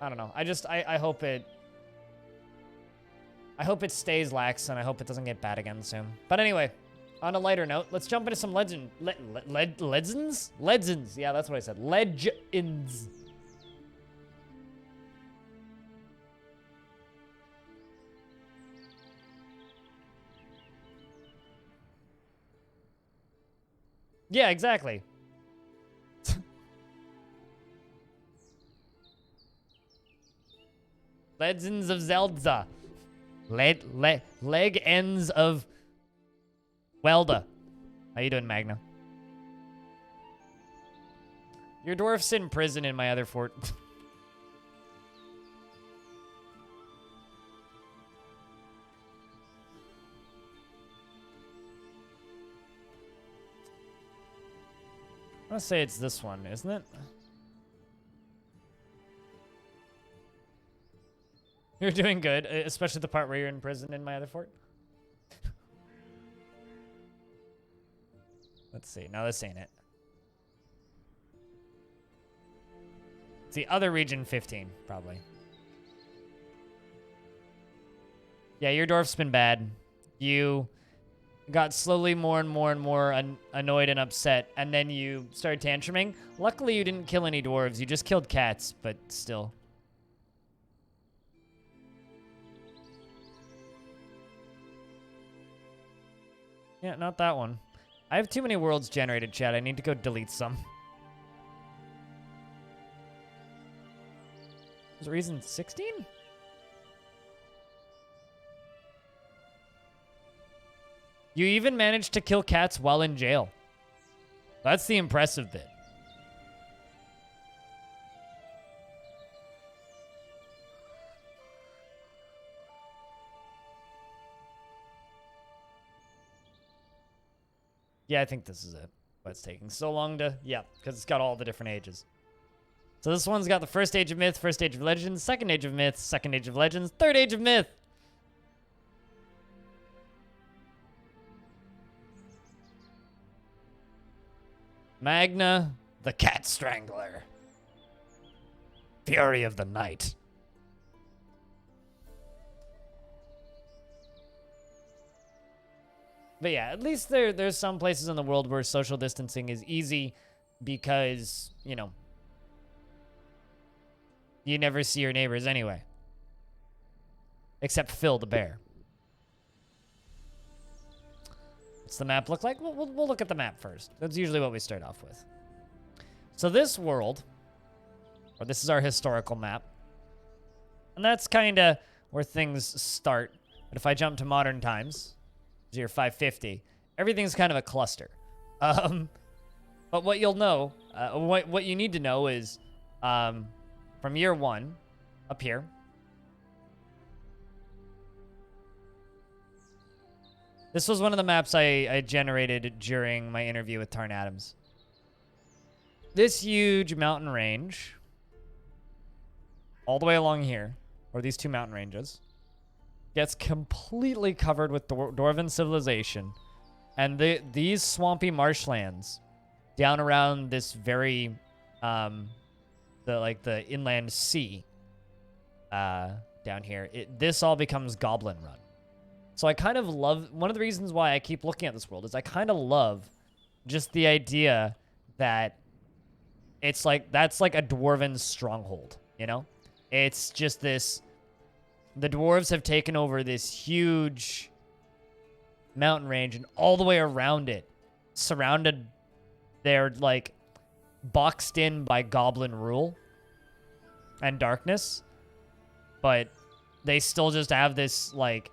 I don't know. I hope it... I hope it stays lax, and I hope it doesn't get bad again soon. But anyway, on a lighter note, let's jump into some legends. Legends. Yeah, that's what I said. Legends. Yeah, exactly. Legends of Zelda. Leg ends of Welda. How you doing, Magna? Your dwarf's in prison in my other fort. I want to say it's this one, isn't it? You're doing good, especially the part where you're in prison in my other fort. Let's see. No, this ain't it. It's the other region 15, probably. Yeah, your dwarf's been bad. You got slowly more and more annoyed and upset, and then you started tantruming. Luckily, you didn't kill any dwarves. You just killed cats, but still. Yeah, not that one. I have too many worlds generated, chat. I need to go delete some. Was it reason 16? You even managed to kill cats while in jail. That's the impressive bit. Yeah, I think this is it. But it's taking so long to... Yeah, because it's got all the different ages. So this one's got the first age of myth, first age of legends, second age of myth, second age of legends, third age of myth. Magna, the Cat Strangler. Fury of the Night. But yeah, at least there's some places in the world where social distancing is easy because, you know, you never see your neighbors anyway. Except Phil the bear. What's the map look like? We'll look at the map first. That's usually what we start off with. So this world, or this is our historical map. And that's kind of where things start. But if I jump to modern times... year 550, everything's kind of a cluster. But what you'll know, what you need to know is, from year 1, up here, this was one of the maps I generated during my interview with Tarn Adams. This huge mountain range, all the way along here, or these two mountain ranges, gets completely covered with Dwarven civilization, and these swampy marshlands down around this very the inland sea down here. This all becomes Goblin Run. So I kind of love, one of the reasons why I keep looking at this world is I kind of love just the idea that it's like, that's like a Dwarven stronghold, you know? It's just this, the dwarves have taken over this huge mountain range, and all the way around it, surrounded, they're like boxed in by goblin rule and darkness, but they still just have this like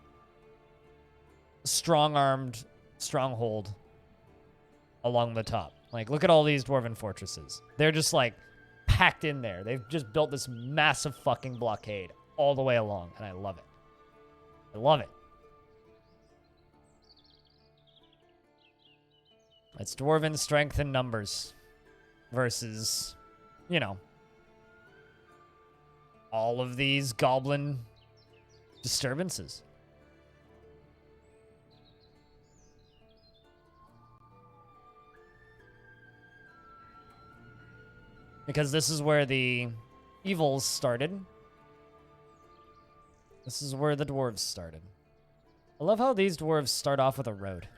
strong-armed stronghold along the top. Like, look at all these dwarven fortresses. They're just like packed in there. They've just built this massive fucking blockade all the way along, and I love it. I love it. It's dwarven strength in numbers versus, you know, all of these goblin disturbances. Because this is where the evils started. This is where the dwarves started. I love how these dwarves start off with a road.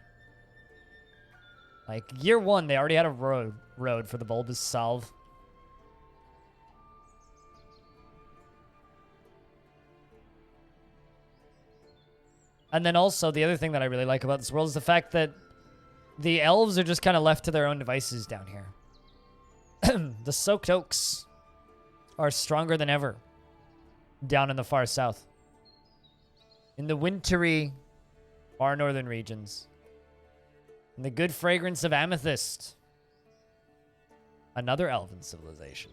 Like, year one, they already had a road for the bulbous salve. And then also, the other thing that I really like about this world is the fact that the elves are just kind of left to their own devices down here. The soaked oaks are stronger than ever down in the far south. In the wintry, far northern regions. And the good fragrance of amethyst. Another elven civilization.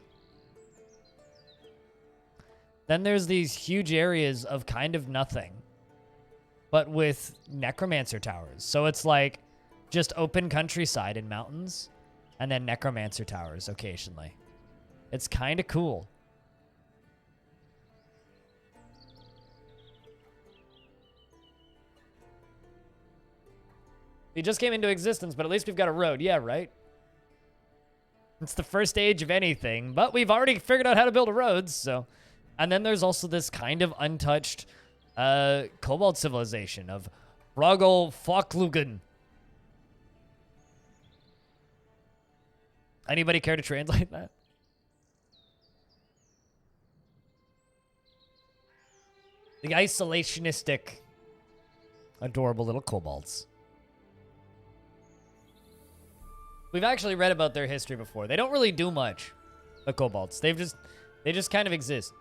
Then there's these huge areas of kind of nothing, but with necromancer towers. So it's like just open countryside and mountains, and then necromancer towers occasionally. It's kind of cool. It just came into existence, but at least we've got a road. Yeah, right? It's the first age of anything, but we've already figured out how to build a road, so... And then there's also this kind of untouched kobold civilization of Rogol Foklugen. Anybody care to translate that? The isolationistic, adorable little kobolds. We've actually read about their history before. They don't really do much, the kobolds. They just kind of exist.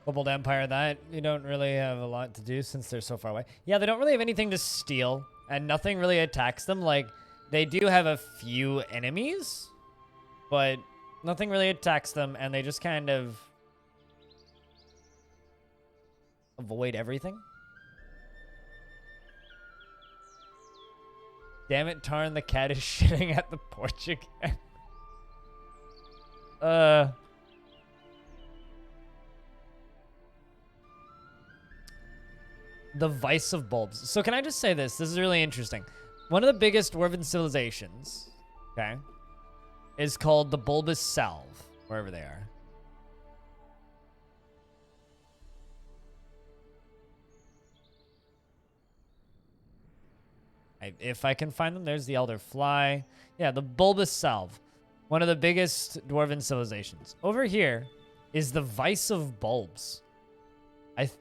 Kobold Empire, that you don't really have a lot to do since they're so far away. Yeah, they don't really have anything to steal, and nothing really attacks them. Like, they do have a few enemies, but nothing really attacks them, and they just kind of avoid everything. Damn it, Tarn, the cat is shitting at the porch again. The vice of bulbs. So can I just say this? This is really interesting. One of the biggest dwarven civilizations, okay, is called the bulbous salve, wherever they are. If I can find them, there's the elder fly. Yeah, the bulbous salve. One of the biggest dwarven civilizations. Over here is the vice of bulbs.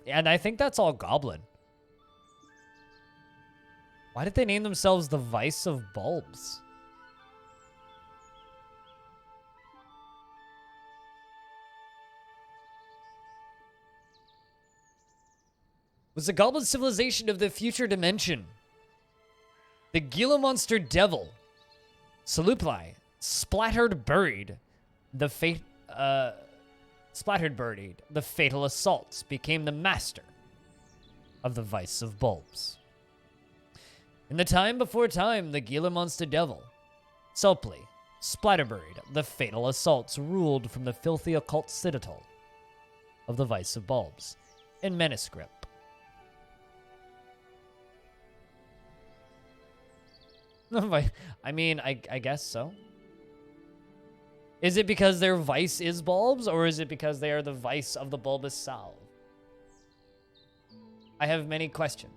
And I think that's all goblin. Why did they name themselves the Vice of Bulbs? Was the goblin civilization of the future dimension. The Gila monster devil, Salupli, splattered buried. The fatal assaults became the master of the Vice of Bulbs. In the time before time, the Gila monster devil, Sulpli, splatterburied, the fatal assaults ruled from the filthy occult citadel of the Vice of Bulbs in Menescript. I mean, I guess so. Is it because their vice is bulbs, or is it because they are the vice of the bulbous salve? I have many questions.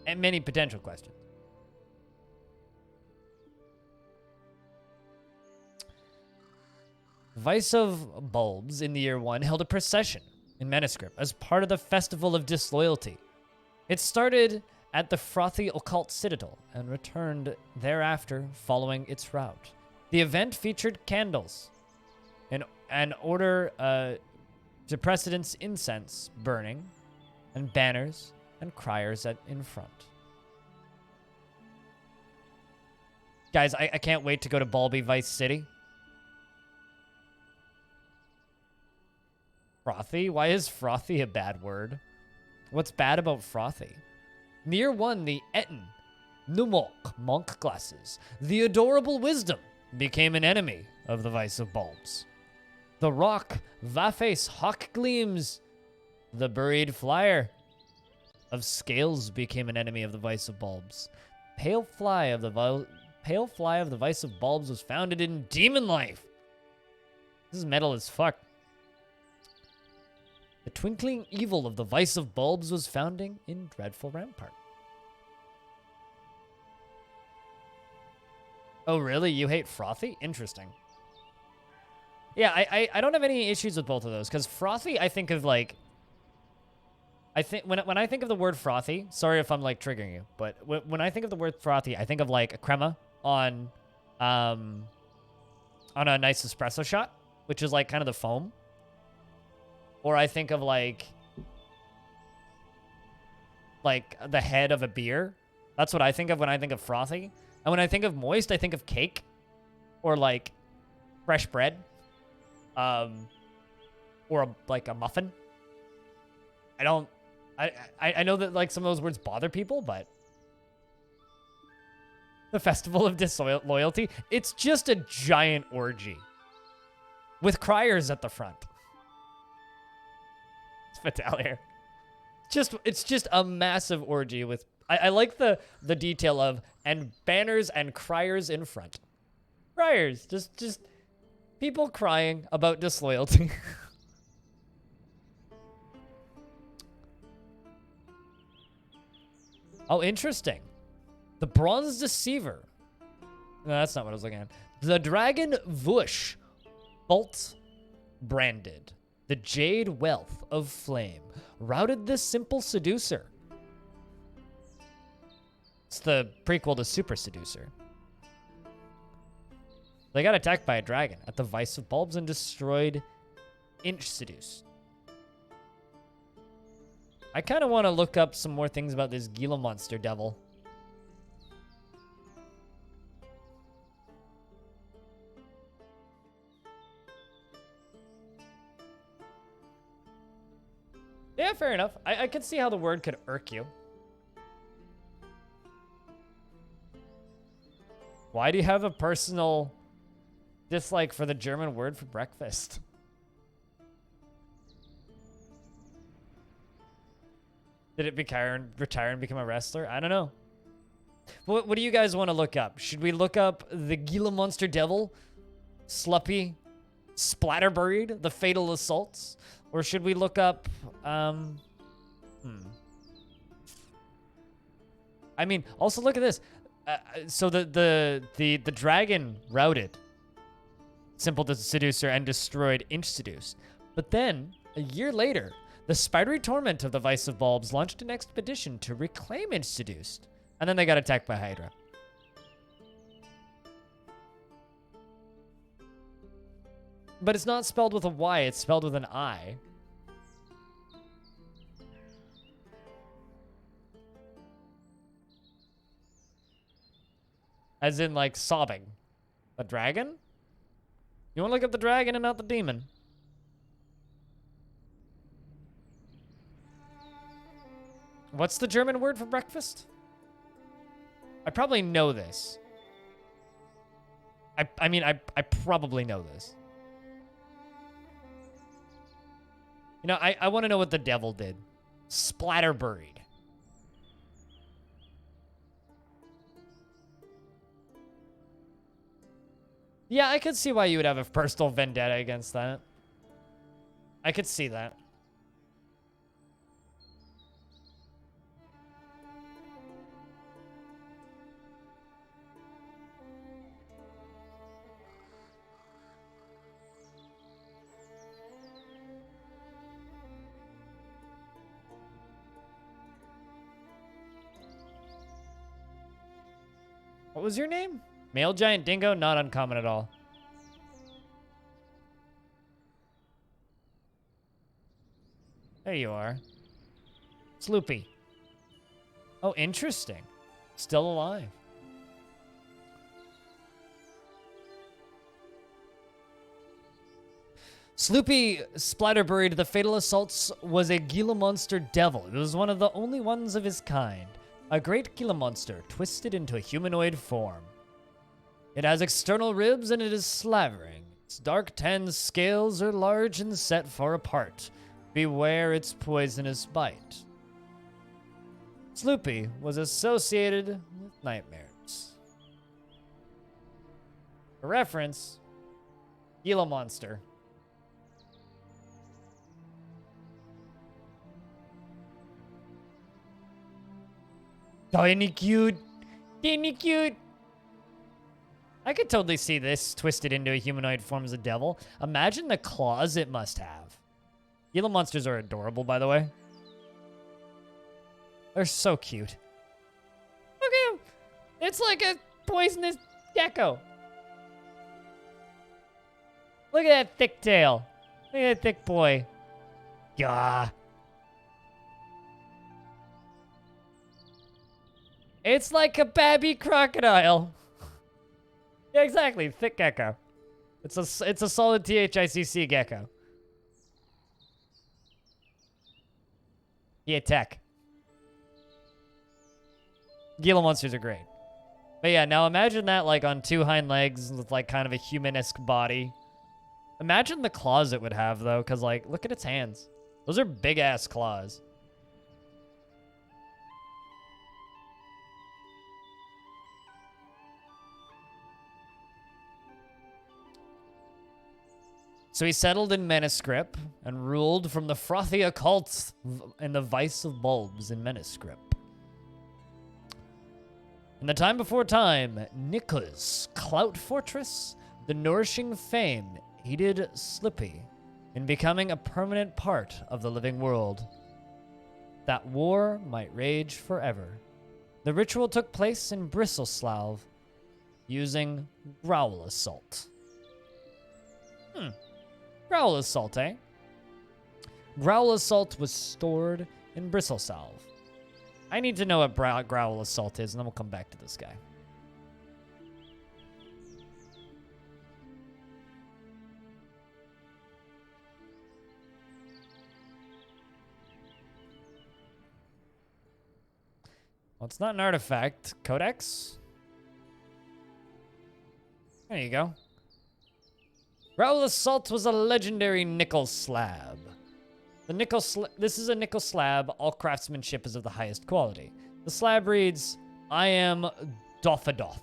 And many potential questions. Vice of Bulbs in the year 1 held a procession in Menescript as part of the Festival of Disloyalty. It started at the frothy occult citadel and returned thereafter following its route. The event featured candles and order to precedence incense burning and banners and criers in front. Guys, I can't wait to go to Bulby Vice City. Frothy? Why is frothy a bad word? What's bad about frothy? Near one, the Etten, Numok monk classes. The adorable wisdom became an enemy of the vice of bulbs. The rock, Vaface hawk gleams. The buried flyer of scales became an enemy of the vice of bulbs. Pale fly of the vice of bulbs was founded in demon life. This is metal as fuck. The twinkling evil of the vice of bulbs was founding in dreadful rampart. Oh, really? You hate frothy? Interesting. Yeah, I don't have any issues with both of those, because frothy, I think of like... when I think of the word frothy, sorry if I'm like triggering you, but when I think of the word frothy, I think of like a crema on a nice espresso shot, which is like kind of the foam. Or I think of like the head of a beer. That's what I think of when I think of frothy. And when I think of moist, I think of cake or like fresh bread, or like a muffin. I know that like some of those words bother people, but the Festival of Disloyalty, it's just a giant orgy with criers at the front. It's Vitalier. It's just a massive orgy with... I like the detail of, and banners and criers in front. Criers, just people crying about disloyalty. Oh, interesting. The Bronze Deceiver. No, that's not what I was looking at. The Dragon Vush. Bolt branded. The Jade Wealth of Flame. Routed the Simple Seducer. It's the prequel to Super Seducer. They got attacked by a dragon at the Vice of Bulbs and destroyed Inch Seduce. I kind of want to look up some more things about this Gila Monster Devil. Yeah, fair enough. I could see how the word could irk you. Why do you have a personal dislike for the German word for breakfast? Did it retire and become a wrestler? I don't know. What do you guys want to look up? Should we look up the Gila Monster Devil, Sluppy, Splatterburied, the Fatal Assaults? Or should we look up, I mean, also look at this. So the dragon routed Simple Seducer and destroyed Inch Seduce. But then, a year later, the spidery torment of the Vice of Bulbs launched an expedition to reclaim Inch Seduced. And then they got attacked by Hydra. But it's not spelled with a Y, it's spelled with an I. As in, like, sobbing. The dragon? You want to look at the dragon and not the demon? What's the German word for breakfast? I probably know this. I mean, I probably know this. You know, I want to know what the devil did. Splatterburied. Yeah, I could see why you would have a personal vendetta against that. I could see that. What was your name? Male giant dingo? Not uncommon at all. There you are. Sloopy. Oh, interesting. Still alive. Sloopy Splatterburied the Fatal Assaults was a Gila monster devil. It was one of the only ones of his kind. A great Gila monster twisted into a humanoid form. It has external ribs and it is slavering. Its dark tan scales are large and set far apart. Beware its poisonous bite. Sloopy was associated with nightmares. For reference, Gila monster. Tiny cute. Tiny cute. I could totally see this twisted into a humanoid form as a devil. Imagine the claws it must have. Gila monsters are adorable, by the way. They're so cute. Look at him. It's like a poisonous gecko. Look at that thick tail. Look at that thick boy. Gah. It's like a babby crocodile. Yeah, exactly. Thick gecko. It's a solid THICC gecko. Yeah, tech. Gila monsters are great. But yeah, now imagine that like on two hind legs with like kind of a human-esque body. Imagine the claws it would have though, because like, look at its hands. Those are big-ass claws. So he settled in Manuscript and ruled from the frothy occult and the vice of bulbs in Manuscript. In the time before time, Nika's Clout Fortress, the nourishing fame, aided Slippy in becoming a permanent part of the living world. That war might rage forever. The ritual took place in Bristleslough using Growl Assault. Growl Assault, eh? Growl Assault was stored in Bristleslough. I need to know what Growl Assault is, and then we'll come back to this guy. Well, it's not an artifact. Codex? There you go. Growl Assault was a legendary nickel slab. This is a nickel slab. All craftsmanship is of the highest quality. The slab reads, I am Doffadoth,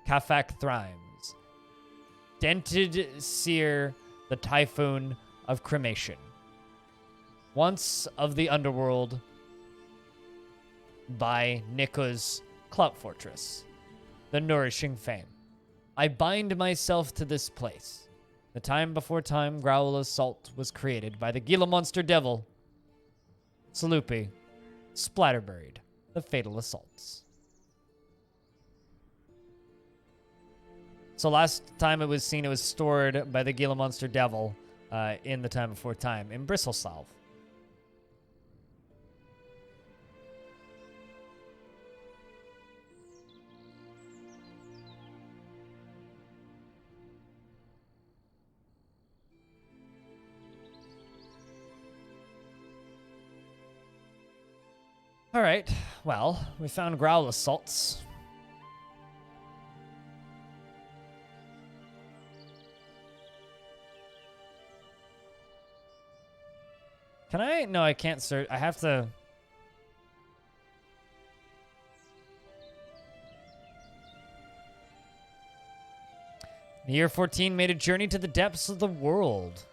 Kafak Thrimes, Dented Seer, the Typhoon of Cremation. Once of the Underworld by Nika's Clout Fortress, the nourishing fame. I bind myself to this place. The time before time, Growl Assault was created by the Gila Monster Devil, Sloopy, Splatterburied, the Fatal Assaults. So last time it was seen, it was stored by the Gila Monster Devil in the time before time in Bristleslough. All right, well, we found Growl Assaults. Can I? No, I can't search. I have to. The year 14 made a journey to the depths of the world.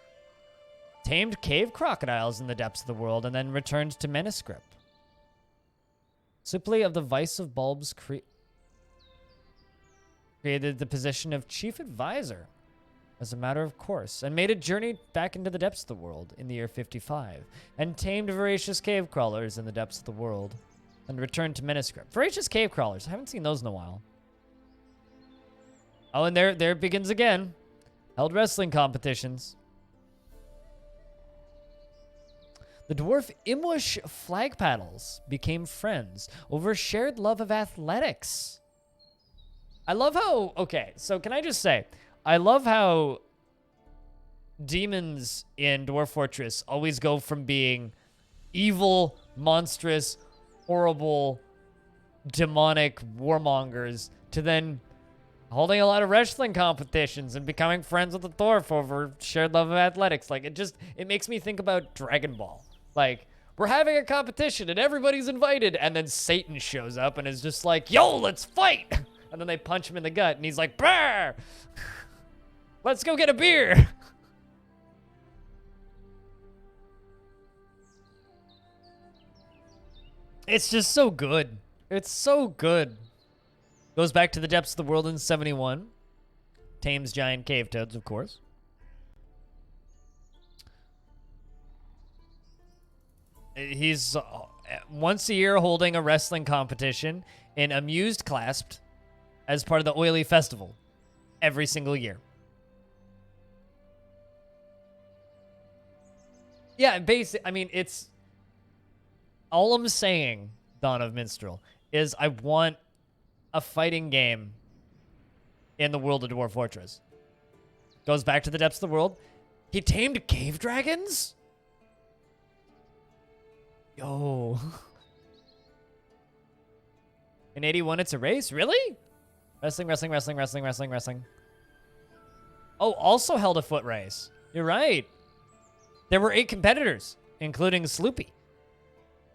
Tamed cave crocodiles in the depths of the world and then returned to Manuscript. Simply of the Vice of Bulbs created the position of Chief Advisor as a matter of course, and made a journey back into the depths of the world in the year 55, and tamed voracious cave crawlers in the depths of the world, and returned to Manuscript. Voracious cave crawlers, I haven't seen those in a while. Oh, and there it begins again. Held wrestling competitions. The dwarf Imwish flag paddles became friends over shared love of athletics. I love how, okay, so can I just say, I love how demons in Dwarf Fortress always go from being evil, monstrous, horrible, demonic warmongers to then holding a lot of wrestling competitions and becoming friends with the Dwarf over shared love of athletics. Like, it makes me think about Dragon Ball. Like, we're having a competition and everybody's invited, and then Satan shows up and is just like, yo, let's fight! And then they punch him in the gut, and he's like, brr! Let's go get a beer! It's just so good. It's so good. Goes back to the depths of the world in 71. Tames giant cave toads, of course. He's once a year holding a wrestling competition in Amused Clasped as part of the Oily Festival every single year. Yeah, I mean, it's... All I'm saying, Dawn of Minstrel, is I want a fighting game in the world of Dwarf Fortress. Goes back to the depths of the world. He tamed cave dragons? Yo. In 81, it's a race? Really? Wrestling, wrestling, wrestling, wrestling, wrestling, wrestling. Oh, also held a foot race. You're right. There were 8 competitors, including Sloopy.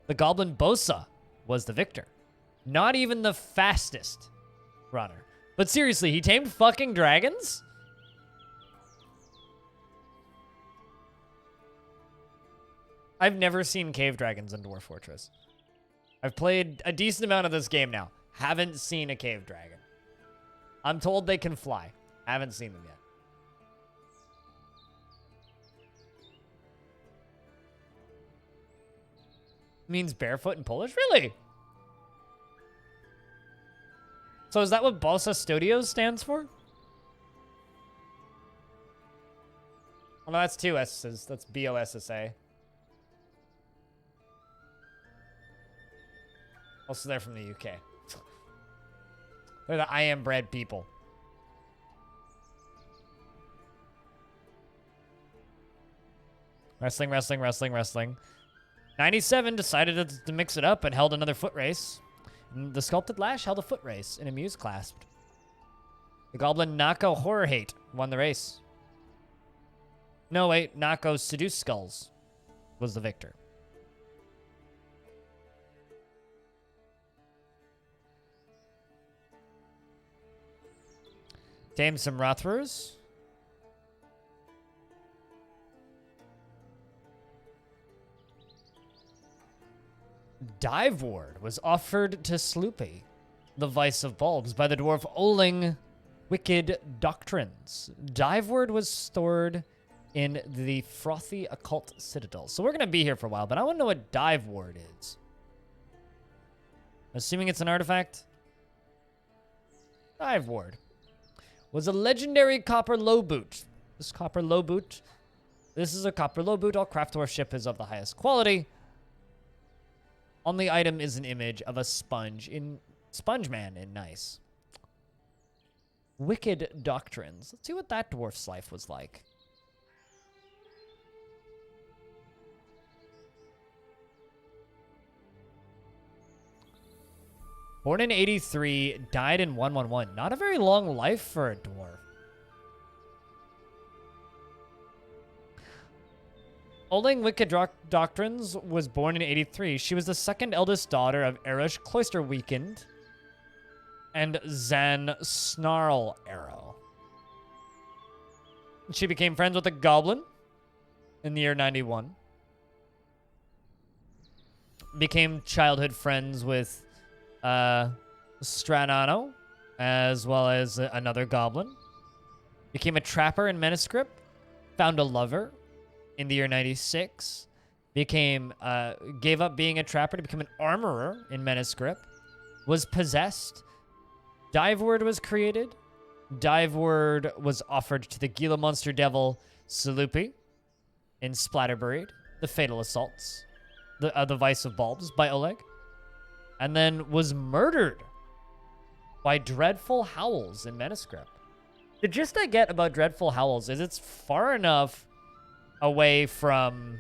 The Goblin Bosa was the victor. Not even the fastest runner. But seriously, he tamed fucking dragons? I've never seen cave dragons in Dwarf Fortress. I've played a decent amount of this game now. Haven't seen a cave dragon. I'm told they can fly. Haven't seen them yet. Means barefoot in Polish? Really? So is that what Bosa Studios stands for? Oh, no, that's 2 S's. That's B-O-S-S-A. Also, they're from the UK. They're the I am bread people. Wrestling, wrestling, wrestling, wrestling. 97 decided to mix it up and held another foot race. And the Sculpted Lash held a foot race in Amuse Clasped. The Goblin Nako Horror Hate won the race. No, wait. Nako Seduce Skulls was the victor. Tame some Rothwers. Dive Ward was offered to Sloopy, the Vice of Bulbs, by the dwarf Oling Wicked Doctrines. Dive Ward was stored in the Frothy Occult Citadel. So we're going to be here for a while, but I want to know what Dive Ward is. Assuming it's an artifact. Dive Ward was a legendary copper low boot. This is a copper low boot. All craft worship is of the highest quality. On the item is an image of a sponge man in nice. Wicked Doctrines. Let's see what that dwarf's life was like. Born in 83, died in 111. Not a very long life for a dwarf. Oling Wicked Doctrines was born in 83. She was the second eldest daughter of Erush Cloister Weekend and Zan Snarl Arrow. She became friends with a goblin in the year 91. Became childhood friends with Stranano, as well as another goblin. Became a trapper in Manuscript. Found a lover in the year 96. Gave up being a trapper to become an armorer in Manuscript. Was possessed. Dive Word was created. Dive Word was offered to the Gila Monster Devil Sloopy in Splatterburied. The Fatal Assaults. The Vice of Bulbs by Oleg. And then was murdered by Dreadful Howls in Manuscript. The gist I get about Dreadful Howls is it's far enough away from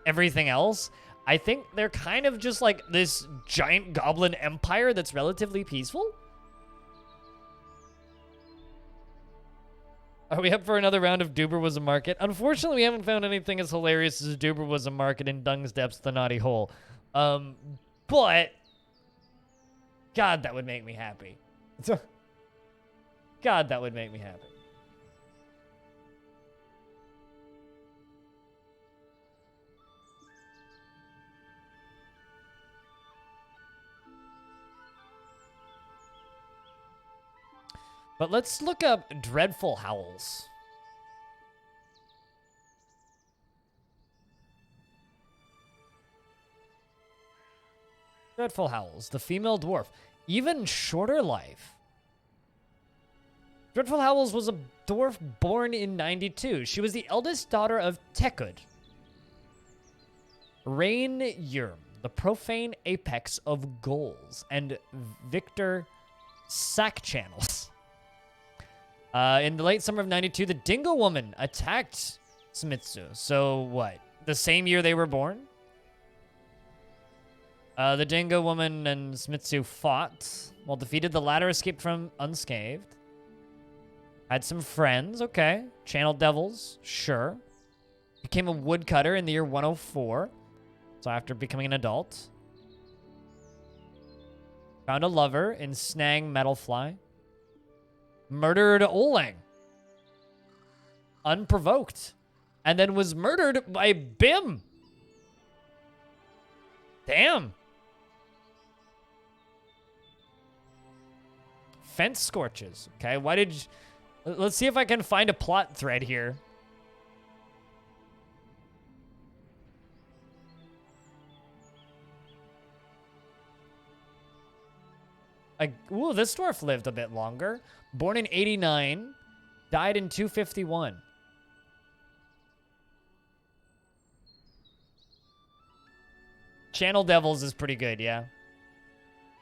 everything else, I think they're kind of just like this giant goblin empire that's relatively peaceful. Are we up for another round of Duber Was a Market? Unfortunately, we haven't found anything as hilarious as Duber Was a Market in Dung's Depths, the Naughty Hole. But God, that would make me happy. God, that would make me happy. But let's look up Dreadful Howls. Dreadful Howls, the female dwarf. Even shorter life. Dreadful Howls was a dwarf born in 92. She was the eldest daughter of Tekud, Rain Yurm, the profane apex of ghouls, and Victor Sack Channels. In the late summer of 92, the Dingo Woman attacked Smitsu. So what? The same year they were born? The Dingo Woman and Smitsu fought. While defeated, the latter escaped from unscathed. Had some friends, okay. Channeled devils, sure. Became a woodcutter in the year 104. So after becoming an adult. Found a lover in Snang Metalfly. Murdered Olang. Unprovoked. And then was murdered by Bim. Damn. Fence scorches. Okay, why did you... Let's see if I can find a plot thread here. Ooh, this dwarf lived a bit longer. Born in 89, died in 251. Channel Devils is pretty good, yeah.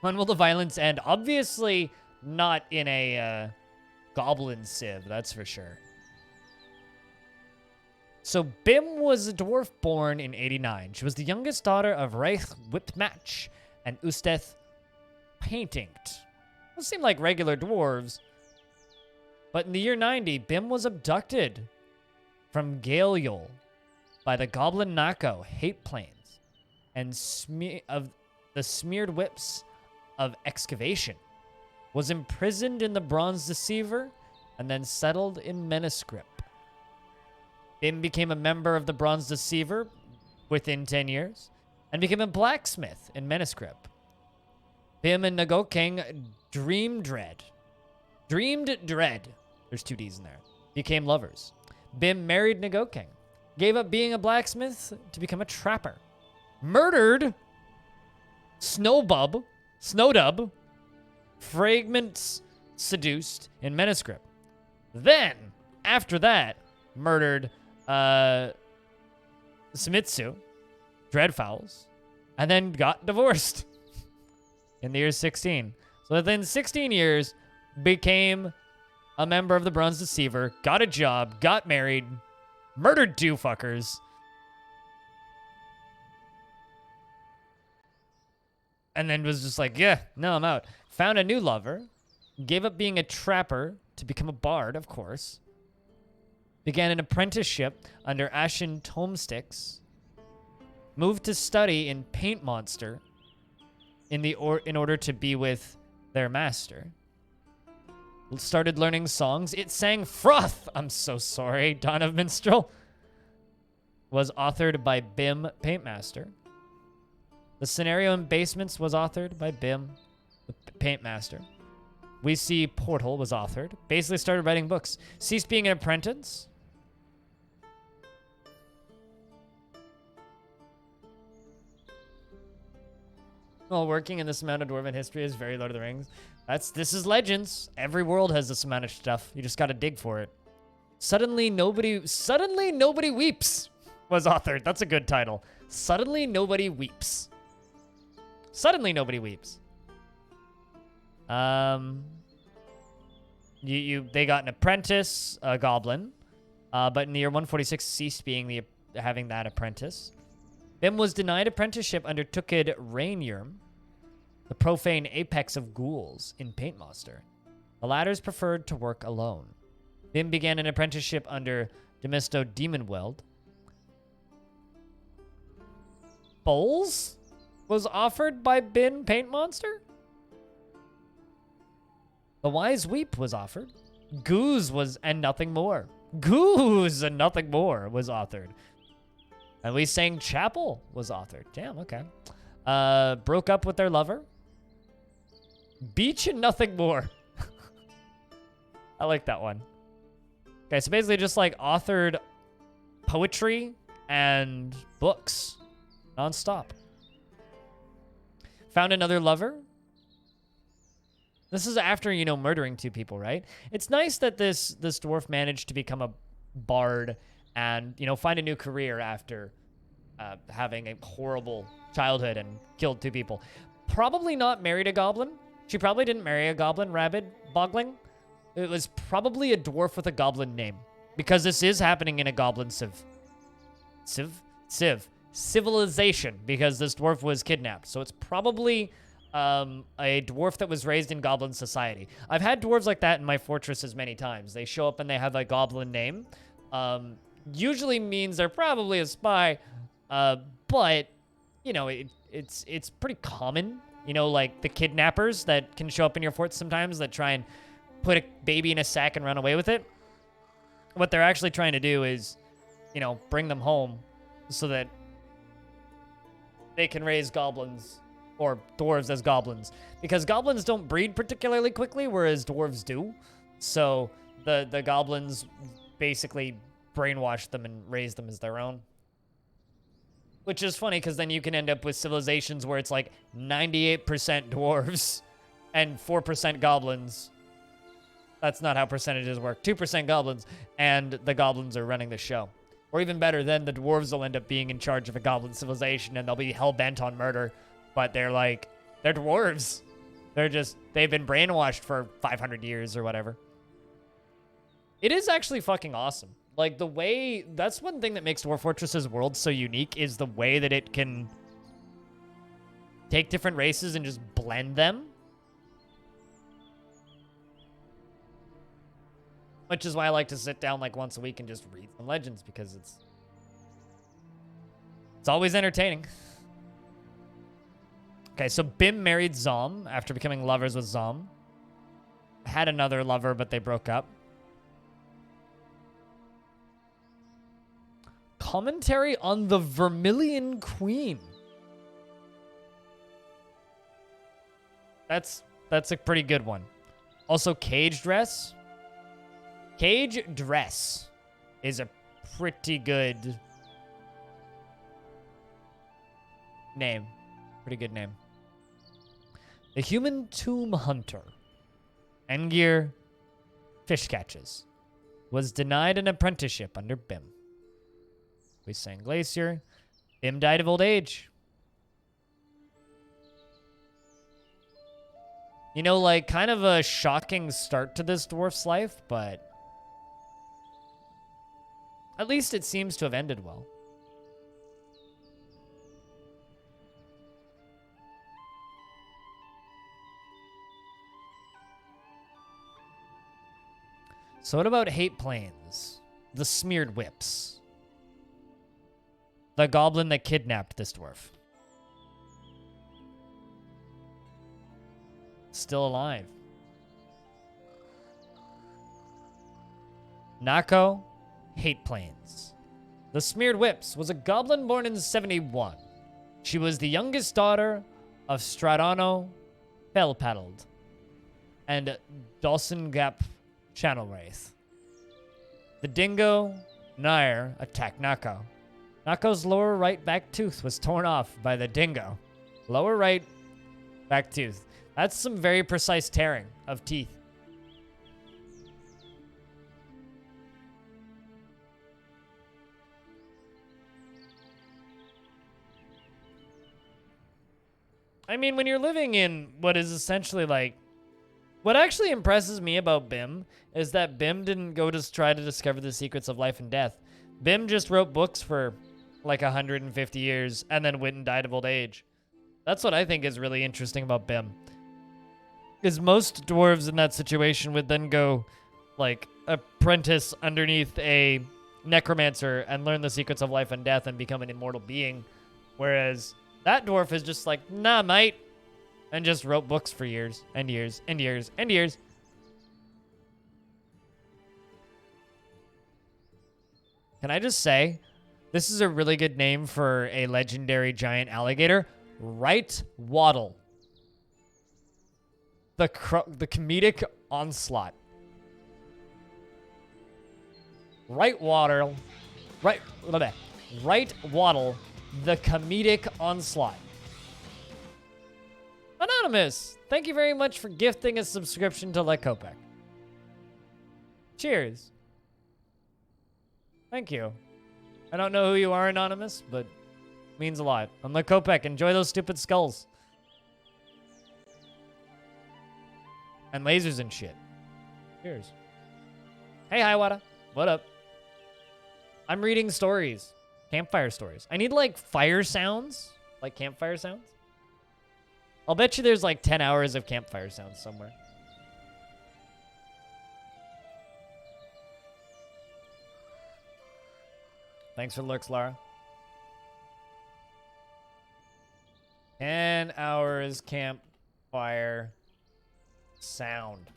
When will the violence end? Obviously not in a goblin civ, that's for sure. So Bim was a dwarf born in 89. She was the youngest daughter of Reich Whipmatch and Usteth Paintinct. Those seem like regular dwarves. But in the year 90, Bim was abducted from Gaeliol by the Goblin Nako Hate Plains and of the smeared whips of excavation. Was imprisoned in the Bronze Deceiver and then settled in Menescrip. Bim became a member of the Bronze Deceiver within 10 years and became a blacksmith in Menescrip. Bim and Nagokeng dreamed dread. There's two D's in there. Became lovers. Bim married Nagokeng. Gave up being a blacksmith to become a trapper. Murdered Snowdub. Fragments seduced in Menescrip. Then, after that, murdered Smitsu, Dreadfowls, and then got divorced in the year 16. So within 16 years, became a member of the Bronze Deceiver, got a job, got married, murdered two fuckers, and then was just like, yeah, no, I'm out. Found a new lover, gave up being a trapper to become a bard, of course. Began an apprenticeship under Ashen Tomesticks. Moved to study in Paint Monster in order to be with their master. Started learning songs. It sang Froth. I'm so sorry. Dawn of Minstrel was authored by Bim Paintmaster. The scenario in Basements was authored by Bim, the Paintmaster. We See Portal was authored. Basically started writing books. Ceased being an apprentice. While working in this amount of Dwarven history is very Lord of the Rings. This is Legends. Every world has this amount of stuff. You just gotta dig for it. Suddenly Nobody Weeps was authored. That's a good title. Suddenly Nobody Weeps. Suddenly Nobody Weeps. They got an apprentice, a goblin. but in the year 146 ceased having that apprentice. Bim was denied apprenticeship under Tukid Rainyrm, the profane apex of ghouls in Paintmaster. The latters preferred to work alone. Bim began an apprenticeship under Demisto Demonweld. Bowls was offered by Bin Paintmonster? The Wise Weep was offered. Goose was, and nothing more. Goose and nothing more was authored. And we sang Chapel was authored. Damn, okay. Broke up with their lover. Beach and nothing more. I like that one. Okay, so basically just like authored poetry and books nonstop. Found another lover. This is after, you know, murdering 2 people, right? It's nice that this dwarf managed to become a bard and, you know, find a new career after having a horrible childhood and killed 2 people. Probably not married a goblin. She probably didn't marry a goblin, rabid, bogling. It was probably a dwarf with a goblin name, because this is happening in a goblin civilization, because this dwarf was kidnapped. So it's probably a dwarf that was raised in goblin society. I've had dwarves like that in my fortresses many times. They show up and they have a goblin name. Usually means they're probably a spy, but you know, it's pretty common. You know, like the kidnappers that can show up in your forts sometimes that try and put a baby in a sack and run away with it. What they're actually trying to do is, you know, bring them home so that they can raise goblins or dwarves as goblins. Because goblins don't breed particularly quickly, whereas dwarves do. So the goblins basically brainwash them and raise them as their own. Which is funny, because then you can end up with civilizations where it's like 98% dwarves and 4% goblins. That's not how percentages work. 2% goblins, and the goblins are running the show. Or even better, then the dwarves will end up being in charge of a goblin civilization, and they'll be hell-bent on murder. But they're dwarves. They've been brainwashed for 500 years or whatever. It is actually fucking awesome. Like, the way... That's one thing that makes Dwarf Fortress's world so unique, is the way that it can take different races and just blend them. Which is why I like to sit down like once a week and just read some Legends, because it's always entertaining. Okay, so Bim married Zom after becoming lovers with Zom. Had another lover, but they broke up. Commentary on the Vermilion Queen. That's a pretty good one. Also, Cage Dress. Cage Dress is a pretty good name. Pretty good name. The Human Tomb Hunter. Engir Fish Catches. Was denied an apprenticeship under Bim. We sang Glacier. Bim died of old age. You know, like, kind of a shocking start to this dwarf's life, but at least it seems to have ended well. So what about Hate Plains? The Smeared Whips. The goblin that kidnapped this dwarf. Still alive. Nako, Hate Plains. The Smeared Whips was a goblin born in 71. She was the youngest daughter of Stradano Fellpaddled and Dawsongap Channel Wraith. The dingo, Nair, attacked Nako. Nako's lower right back tooth was torn off by the dingo. Lower right back tooth. That's some very precise tearing of teeth. I mean, when you're living in what is essentially like What actually impresses me about Bim is that Bim didn't go to try to discover the secrets of life and death. Bim just wrote books for like 150 years and then went and died of old age. That's what I think is really interesting about Bim. Is most dwarves in that situation would then go like apprentice underneath a necromancer and learn the secrets of life and death and become an immortal being. Whereas that dwarf is just like, nah, mate. And just wrote books for years and years and years and years. Can I just say, this is a really good name for a legendary giant alligator. Right Waddle. The comedic onslaught. Right Waddle. Right Waddle. The comedic onslaught. Anonymous, thank you very much for gifting a subscription to Let Kopek. Cheers. Thank you. I don't know who you are, Anonymous, but it means a lot. I'm Let Kopek. Enjoy those stupid skulls. And lasers and shit. Cheers. Hey, Hiawatha. What up? I'm reading stories. Campfire stories. I need, like, fire sounds. Like campfire sounds. I'll bet you there's like 10 hours of campfire sounds somewhere. Thanks for lurks, Lara. 10 hours campfire sound.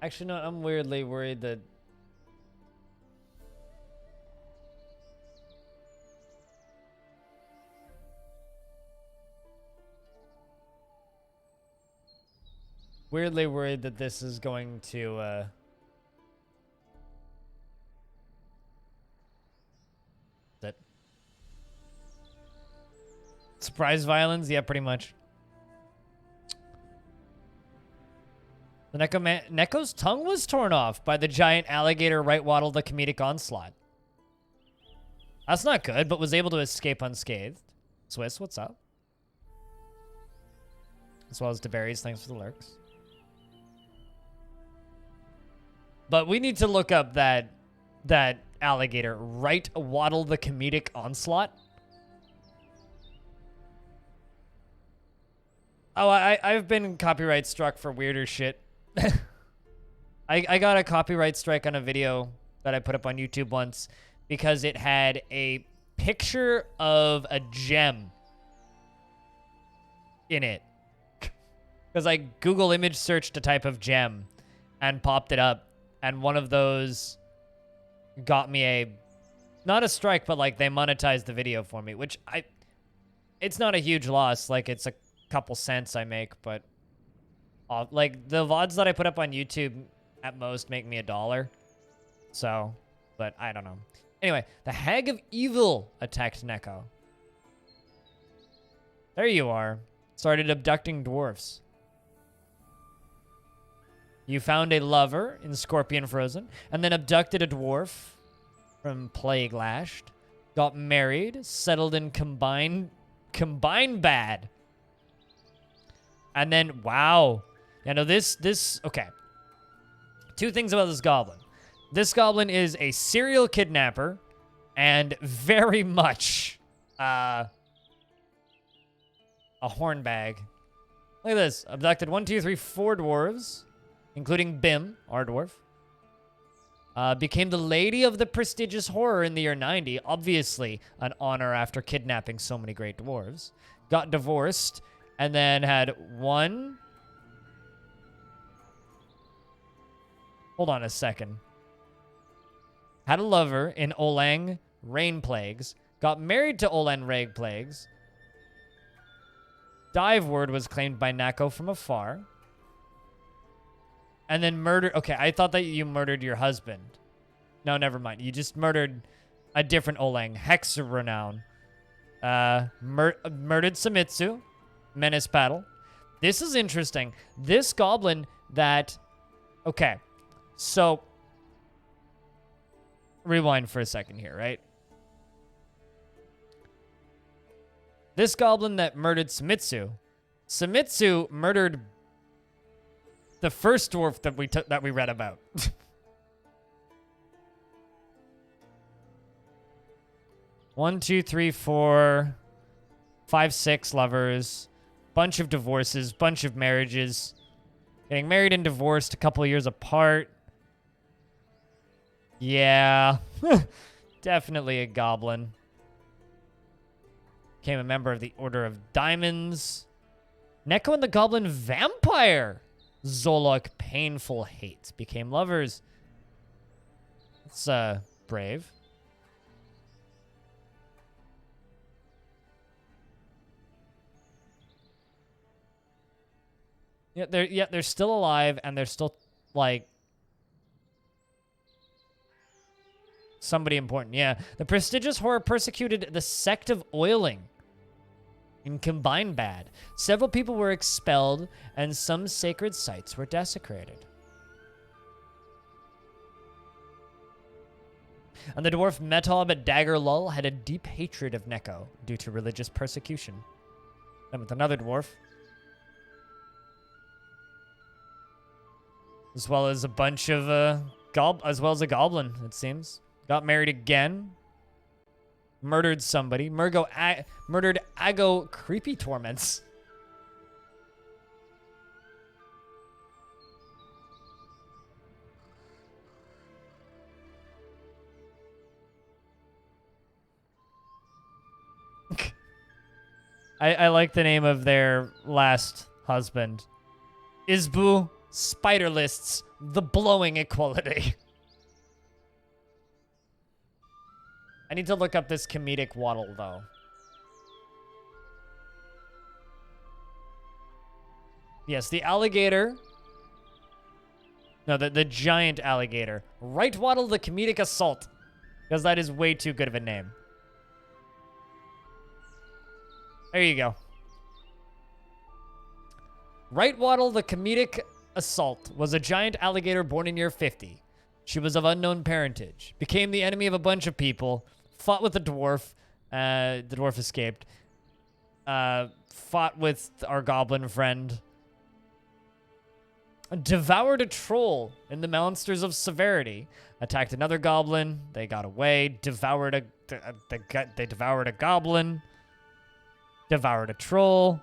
Actually, no, I'm weirdly worried that... Weirdly worried that this is going to, That... Surprise violence? Yeah, pretty much. The Neko's tongue was torn off by the giant alligator right waddle the comedic onslaught. That's not good, but was able to escape unscathed. Swiss, what's up? As well as DeBerries, thanks for the lurks. But we need to look up that alligator right waddle the comedic onslaught. Oh, I've been copyright struck for weirder shit. I got a copyright strike on a video that I put up on YouTube once because it had a picture of a gem in it. Because I Google image searched a type of gem and popped it up, and one of those got me not a strike, but like they monetized the video for me, which it's not a huge loss. Like it's a couple cents I make, but like the VODs that I put up on YouTube at most make me $1. So, but I don't know. Anyway, the Hag of Evil attacked Neko. There you are. Started abducting dwarfs. You found a lover in Scorpion Frozen, and then abducted a dwarf from Plague Lashed. Got married, settled in Combine Bad. And then, wow. Yeah, no, okay. Two things about this goblin. This goblin is a serial kidnapper and very much a hornbag. Look at this. Abducted 1, 2, 3, 4 dwarves, including Bim, our dwarf. Became the lady of the prestigious horror in the year 90. Obviously an honor after kidnapping so many great dwarves. Got divorced and then had one... Hold on a second. Had a lover in Olang Rain Plagues. Got married to Olang Rain Plagues. Dive Word was claimed by Nako from afar. And then murdered... Okay, I thought that you murdered your husband. No, never mind. You just murdered a different Olang. Hex Renown. Murdered Samitsu. Menace Paddle. This is interesting. This goblin that... Okay, so... Rewind for a second here, right? This goblin that murdered Samitsu. Samitsu murdered the first dwarf that we read about. 1, 2, 3, 4, 5, 6 lovers, bunch of divorces, bunch of marriages, getting married and divorced a couple of years apart. Yeah, definitely a goblin. Became a member of the Order of Diamonds. Neko and the Goblin Vampire. Zolok, painful hate. Became lovers. That's brave. Yeah, they're still alive, and they're still, like, somebody important. Yeah. The prestigious horror persecuted the sect of oiling in Combined Bad. Several people were expelled, and some sacred sites were desecrated. And the dwarf Metob at Dagger Lull had a deep hatred of Neko due to religious persecution. And with another dwarf, as well as a bunch of as well as a goblin, it seems. Got married again. Murdered somebody. Murdered Ago Creepy Torments. I like the name of their last husband. Isbu Spider Lists The Blowing Equality. I need to look up this comedic waddle, though. Yes, the alligator. No, the giant alligator. Right Waddle the Comedic Assault. Because that is way too good of a name. There you go. Right Waddle the Comedic Assault was a giant alligator born in year 50. She was of unknown parentage. Became the enemy of a bunch of people. Fought with the dwarf. The dwarf escaped. Fought with our goblin friend. Devoured a troll in the Monsters of Severity. Attacked another goblin. They got away. They devoured a goblin. Devoured a troll.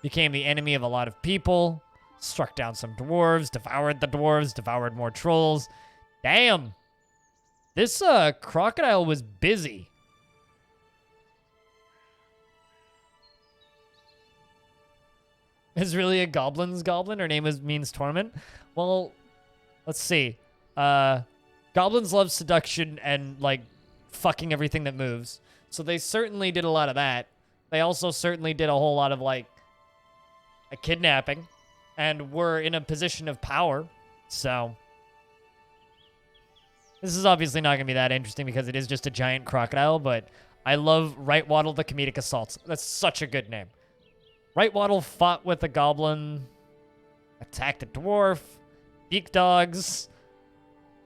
Became the enemy of a lot of people. Struck down some dwarves. Devoured the dwarves. Devoured more trolls. Damn. This crocodile was busy. Is really a goblin's goblin? Her name means torment? Well, let's see. Goblins love seduction and, like, fucking everything that moves. So they certainly did a lot of that. They also certainly did a whole lot of, like, a kidnapping. And were in a position of power. So this is obviously not going to be that interesting because it is just a giant crocodile. But I love Right Waddle the Comedic Assaults. That's such a good name. Right Waddle fought with a goblin, attacked a dwarf, beak dogs.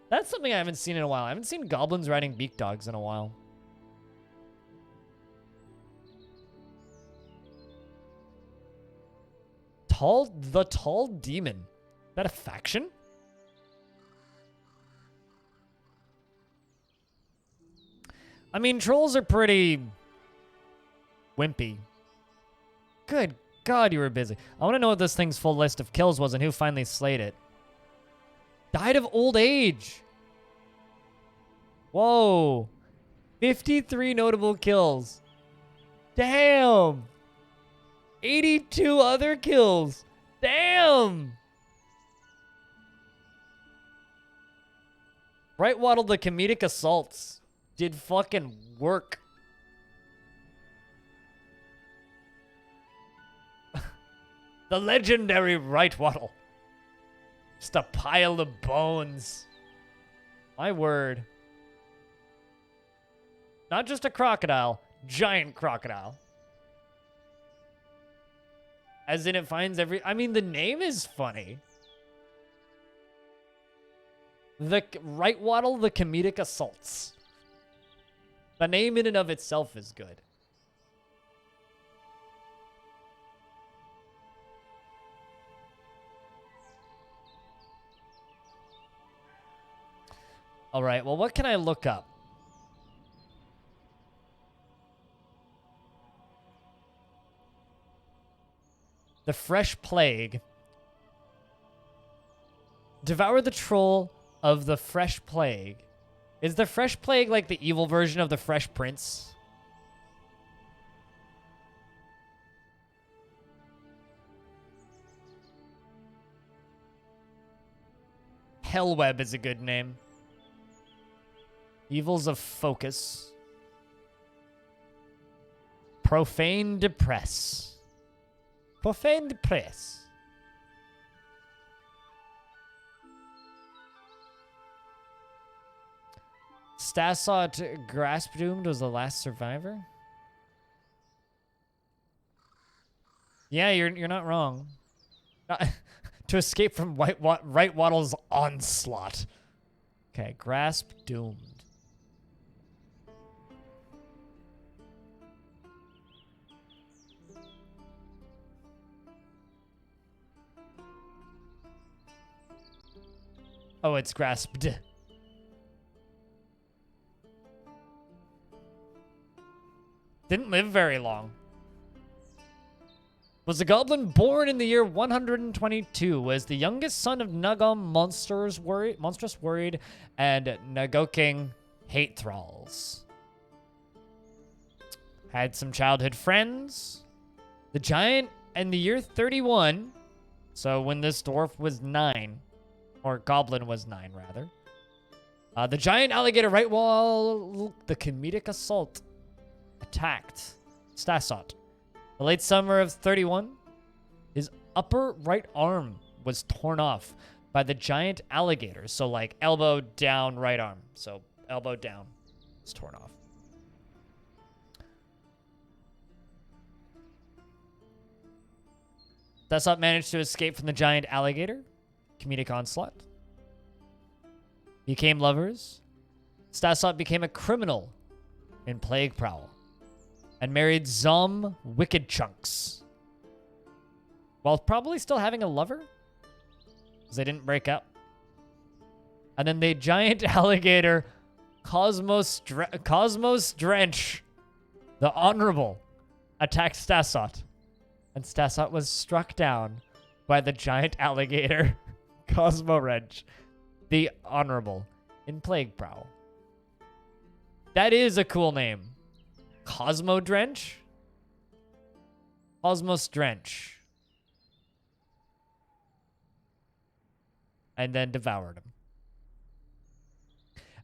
That's something I haven't seen in a while. I haven't seen goblins riding beak dogs in a while. The Tall Demon. Is that a faction? I mean, trolls are pretty wimpy. Good God, you were busy. I want to know what this thing's full list of kills was and who finally slayed it. Died of old age. Whoa. 53 notable kills. Damn. 82 other kills. Damn. Right Waddle the Comedic Assaults did fucking work. The legendary Right Waddle. Just a pile of bones. My word. Not just a crocodile. Giant crocodile. As in it finds every... I mean, the name is funny. The Right Waddle, the Comedic Assaults. The name in and of itself is good. All right, well, what can I look up? The Fresh Plague. Devour the Troll of the Fresh Plague. Is the Fresh Plague like the evil version of the Fresh Prince? Hellweb is a good name. Evils of Focus. Profane Depress. Profane Depress. Stassot Grasp Doomed was the last survivor. Yeah, you're not wrong. To escape from Right Waddle's onslaught. Okay, Grasp Doomed. Oh, it's grasped. Didn't live very long. Was a goblin born in the year 122, was the youngest son of Nagom Monstrous Worried and Nagoking Hate Thralls. Had some childhood friends. The giant in the year 31, so when this dwarf was 9, or goblin was 9 rather. The giant alligator right wall, the comedic assault, attacked Stassot. The late summer of 31, his upper right arm was torn off by the giant alligator. So like elbow down, right arm. So elbow down is torn off. Stassot managed to escape from the giant alligator. Comedic onslaught. Became lovers. Stassot became a criminal in Plague Prowl. And married Zom Wicked Chunks. While probably still having a lover. Because they didn't break up. And then the giant alligator Cosmos Drench, the Honorable, attacked Stassot. And Stassot was struck down by the giant alligator Cosmo Wrench, the Honorable, in Plague Prowl. That is a cool name. Cosmo Drench? Cosmos Drench. And then devoured him.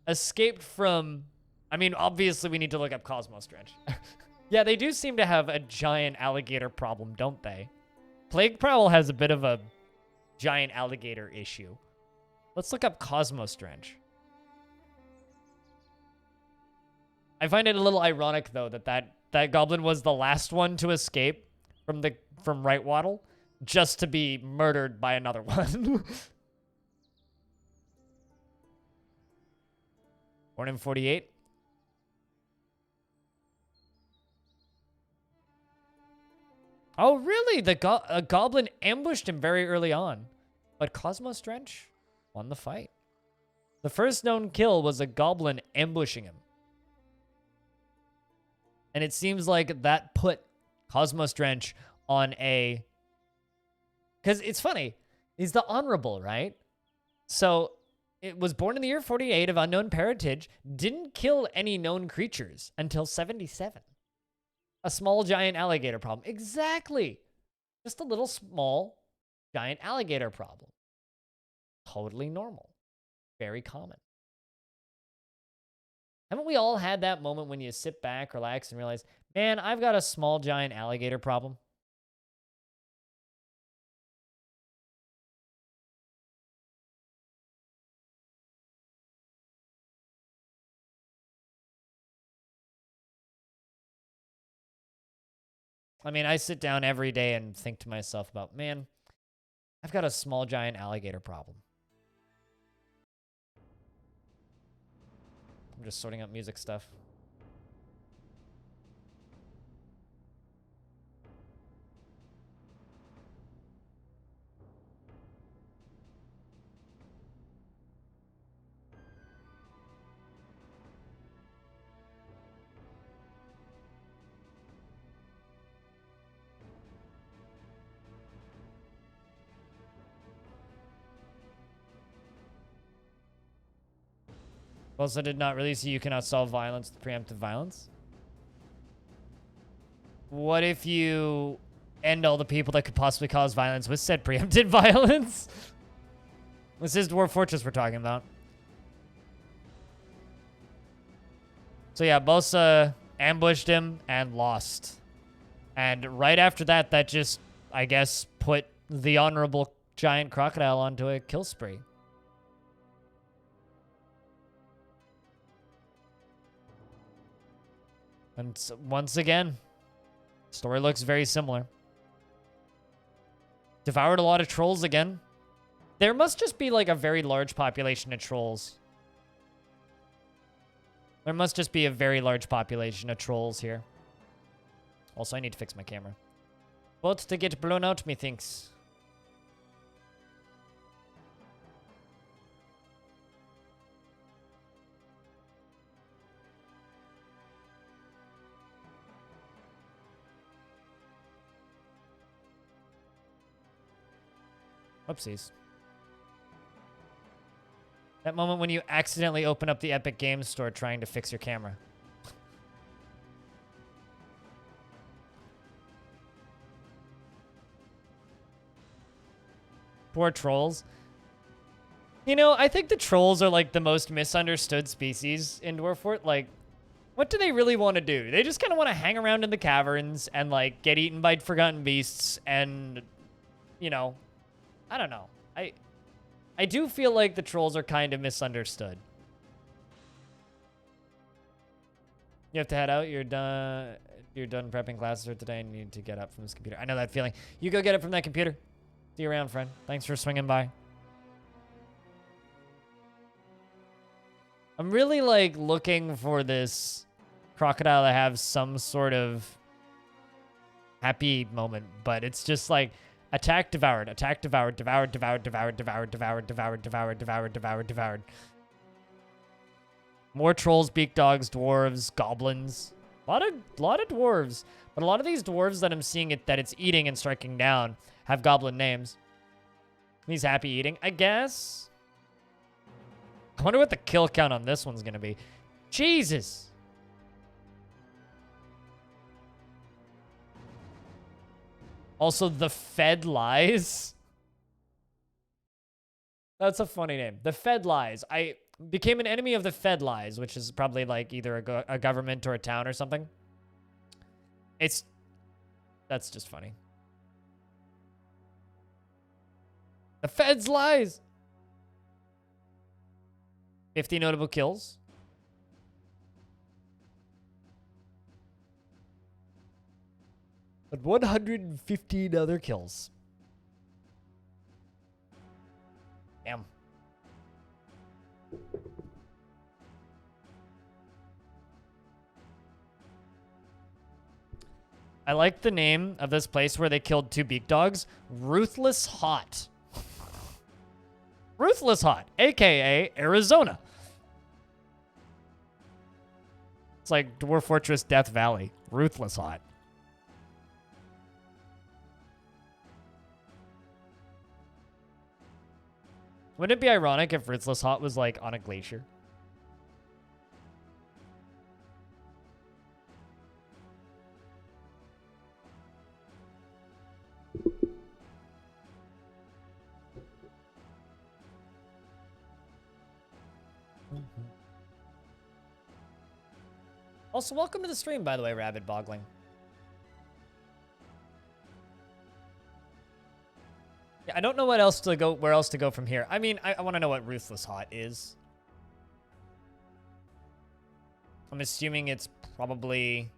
Escaped from... I mean, obviously we need to look up Cosmos Drench. Yeah, they do seem to have a giant alligator problem, don't they? Plague Prowl has a bit of a giant alligator issue. Let's look up Cosmos Drench. I find it a little ironic, though, that goblin was the last one to escape from Right Waddle, just to be murdered by another one. Born in 48. Oh, really? A goblin ambushed him very early on. But Cosmos Drench won the fight. The first known kill was a goblin ambushing him. And it seems like that put Cosmos Drench on a... Because it's funny. He's the Honorable, right? So it was born in the year 48 of unknown parentage. Didn't kill any known creatures until 77. A small giant alligator problem. Exactly. Just a little small giant alligator problem. Totally normal. Very common. Haven't we all had that moment when you sit back, relax, and realize, man, I've got a small giant alligator problem? I mean, I sit down every day and think to myself about, man, I've got a small giant alligator problem. I'm just sorting out music stuff. Also did not release You Cannot Solve Violence with Preemptive Violence. What if you end all the people that could possibly cause violence with said preempted violence? This is Dwarf Fortress we're talking about. So yeah, Bosa ambushed him and lost. And right after that, that just, I guess, put the honorable giant crocodile onto a kill spree. And once again, story looks very similar. Devoured a lot of trolls again. There must just be like a very large population of trolls. There must just be a very large population of trolls here. Also, I need to fix my camera. About to get blown out, methinks. Whoopsies. That moment when you accidentally open up the Epic Games Store trying to fix your camera. Poor trolls. You know, I think the trolls are like the most misunderstood species in Dwarf Fort. Like, what do they really want to do? They just kind of want to hang around in the caverns and like get eaten by forgotten beasts and, you know, I don't know. I do feel like the trolls are kind of misunderstood. You have to head out. You're done prepping classes for today and you need to get up from this computer. I know that feeling. You go get it from that computer. See you around, friend. Thanks for swinging by. I'm really like looking for this crocodile to have some sort of happy moment, but it's just like attack, devoured, devoured, devoured, devoured, devoured, devoured, devoured, devoured, devoured, devoured, devoured, devoured. More trolls, beak dogs, dwarves, goblins. A lot of dwarves. But a lot of these dwarves that I'm seeing that it's eating and striking down have goblin names. He's happy eating, I guess. I wonder what the kill count on this one's gonna be. Jesus. Also, the Fed Lies. That's a funny name. The Fed Lies. I became an enemy of the Fed Lies, which is probably like either a government or a town or something. That's just funny. The Feds Lies. 50 notable kills. But 115 other kills. Damn. I like the name of this place where they killed 2 beak dogs. Ruthless Hot. Ruthless Hot, a.k.a. Arizona. It's like Dwarf Fortress Death Valley. Ruthless Hot. Wouldn't it be ironic if Ruthless Hot was like on a glacier? Also, welcome to the stream, by the way, Rabid Boggling. Yeah, I don't know what else to go, where else to go from here. I mean, I want to know what Ruthless Hot is. I'm assuming it's probably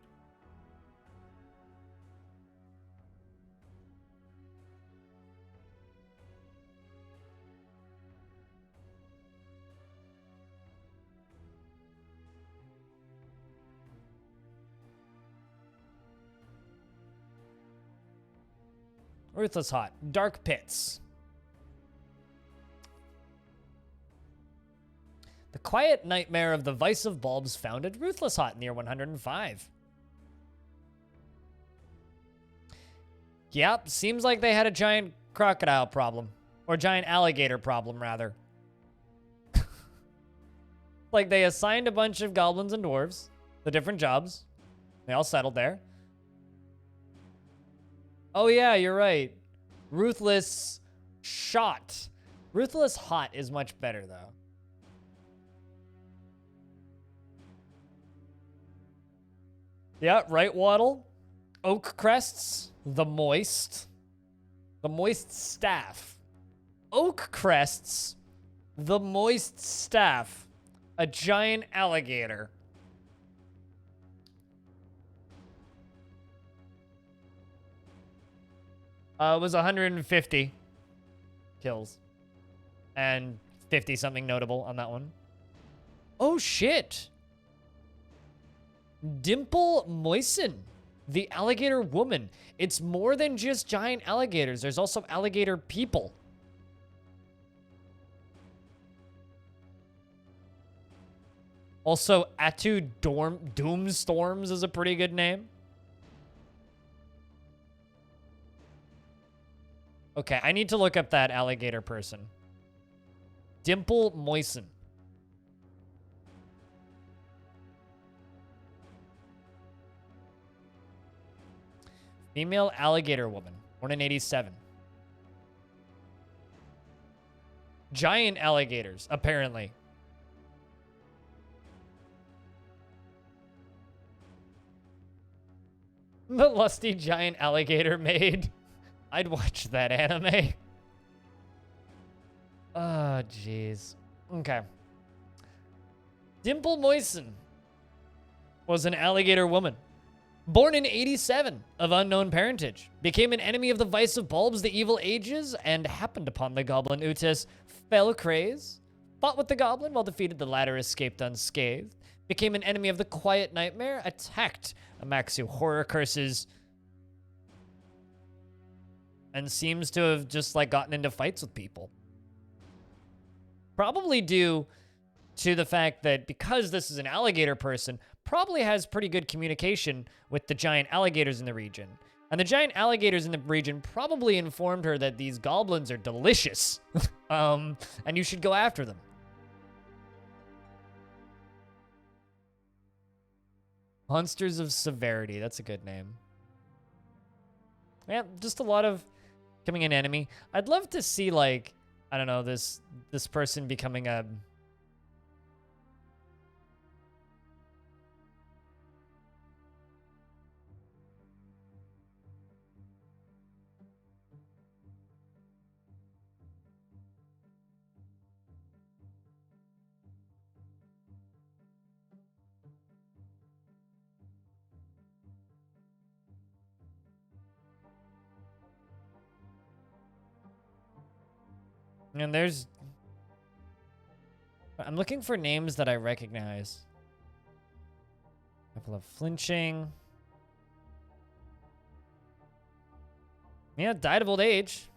Ruthless Hot. Dark Pits. The quiet nightmare of the Vice of Bulbs founded Ruthless Hot in the year 105. Yep, seems like they had a giant crocodile problem. Or giant alligator problem, rather. Like, they assigned a bunch of goblins and dwarves to different jobs. They all settled there. Oh, yeah, you're right. Ruthless Shot. Ruthless Hot is much better, though. Yeah, right, Waddle. Oak Crests. The Moist. The Moist Staff. Oak Crests. The Moist Staff. A giant alligator. It was 150 kills. And 50 something notable on that one. Oh, shit. Dimple Moisen. The alligator woman. It's more than just giant alligators. There's also alligator people. Also, Atu Doomstorms is a pretty good name. Okay, I need to look up that alligator person. Dimple Moisen. Female alligator woman, born in 87. Giant alligators, apparently. The lusty giant alligator maid. I'd watch that anime. Oh, jeez. Okay. Dimple Moisen was an alligator woman. Born in 87, of unknown parentage. Became an enemy of the Vice of Bulbs, the Evil Ages, and happened upon the goblin Utis Felcraze. Fought with the goblin while defeated, the latter escaped unscathed. Became an enemy of the Quiet Nightmare. Attacked Amaxu Horror Curses. And seems to have just, like, gotten into fights with people. Probably due to the fact that because this is an alligator person, probably has pretty good communication with the giant alligators in the region. And the giant alligators in the region probably informed her that these goblins are delicious. And you should go after them. Monsters of Severity. That's a good name. Yeah, just a lot of becoming an enemy. I'd love to see, like, I don't know, this person becoming a... And there's... I'm looking for names that I recognize. Couple of flinching. Yeah, died of old age.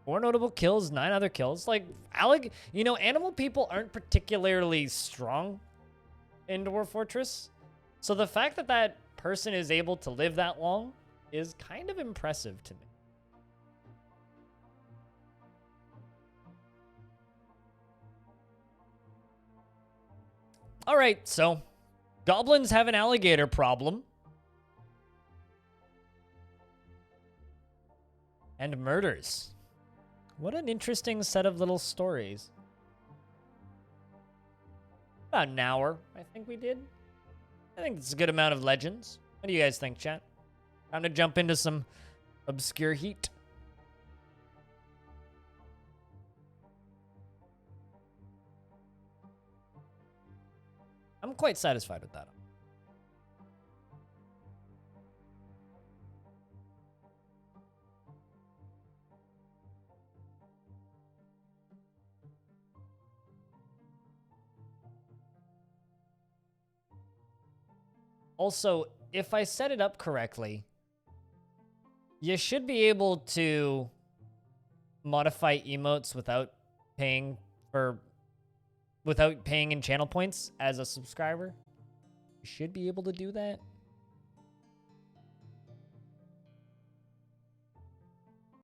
4 notable kills, 9 other kills. Like, you know, animal people aren't particularly strong in Dwarf Fortress. So the fact that that person is able to live that long is kind of impressive to me. All right, so goblins have an alligator problem. And murders. What an interesting set of little stories. About an hour, I think we did. I think it's a good amount of legends. What do you guys think, chat? Time to jump into some obscure heat. I'm quite satisfied with that. Also, if I set it up correctly, You should be able to modify emotes without paying in channel points as a subscriber. You should be able to do that.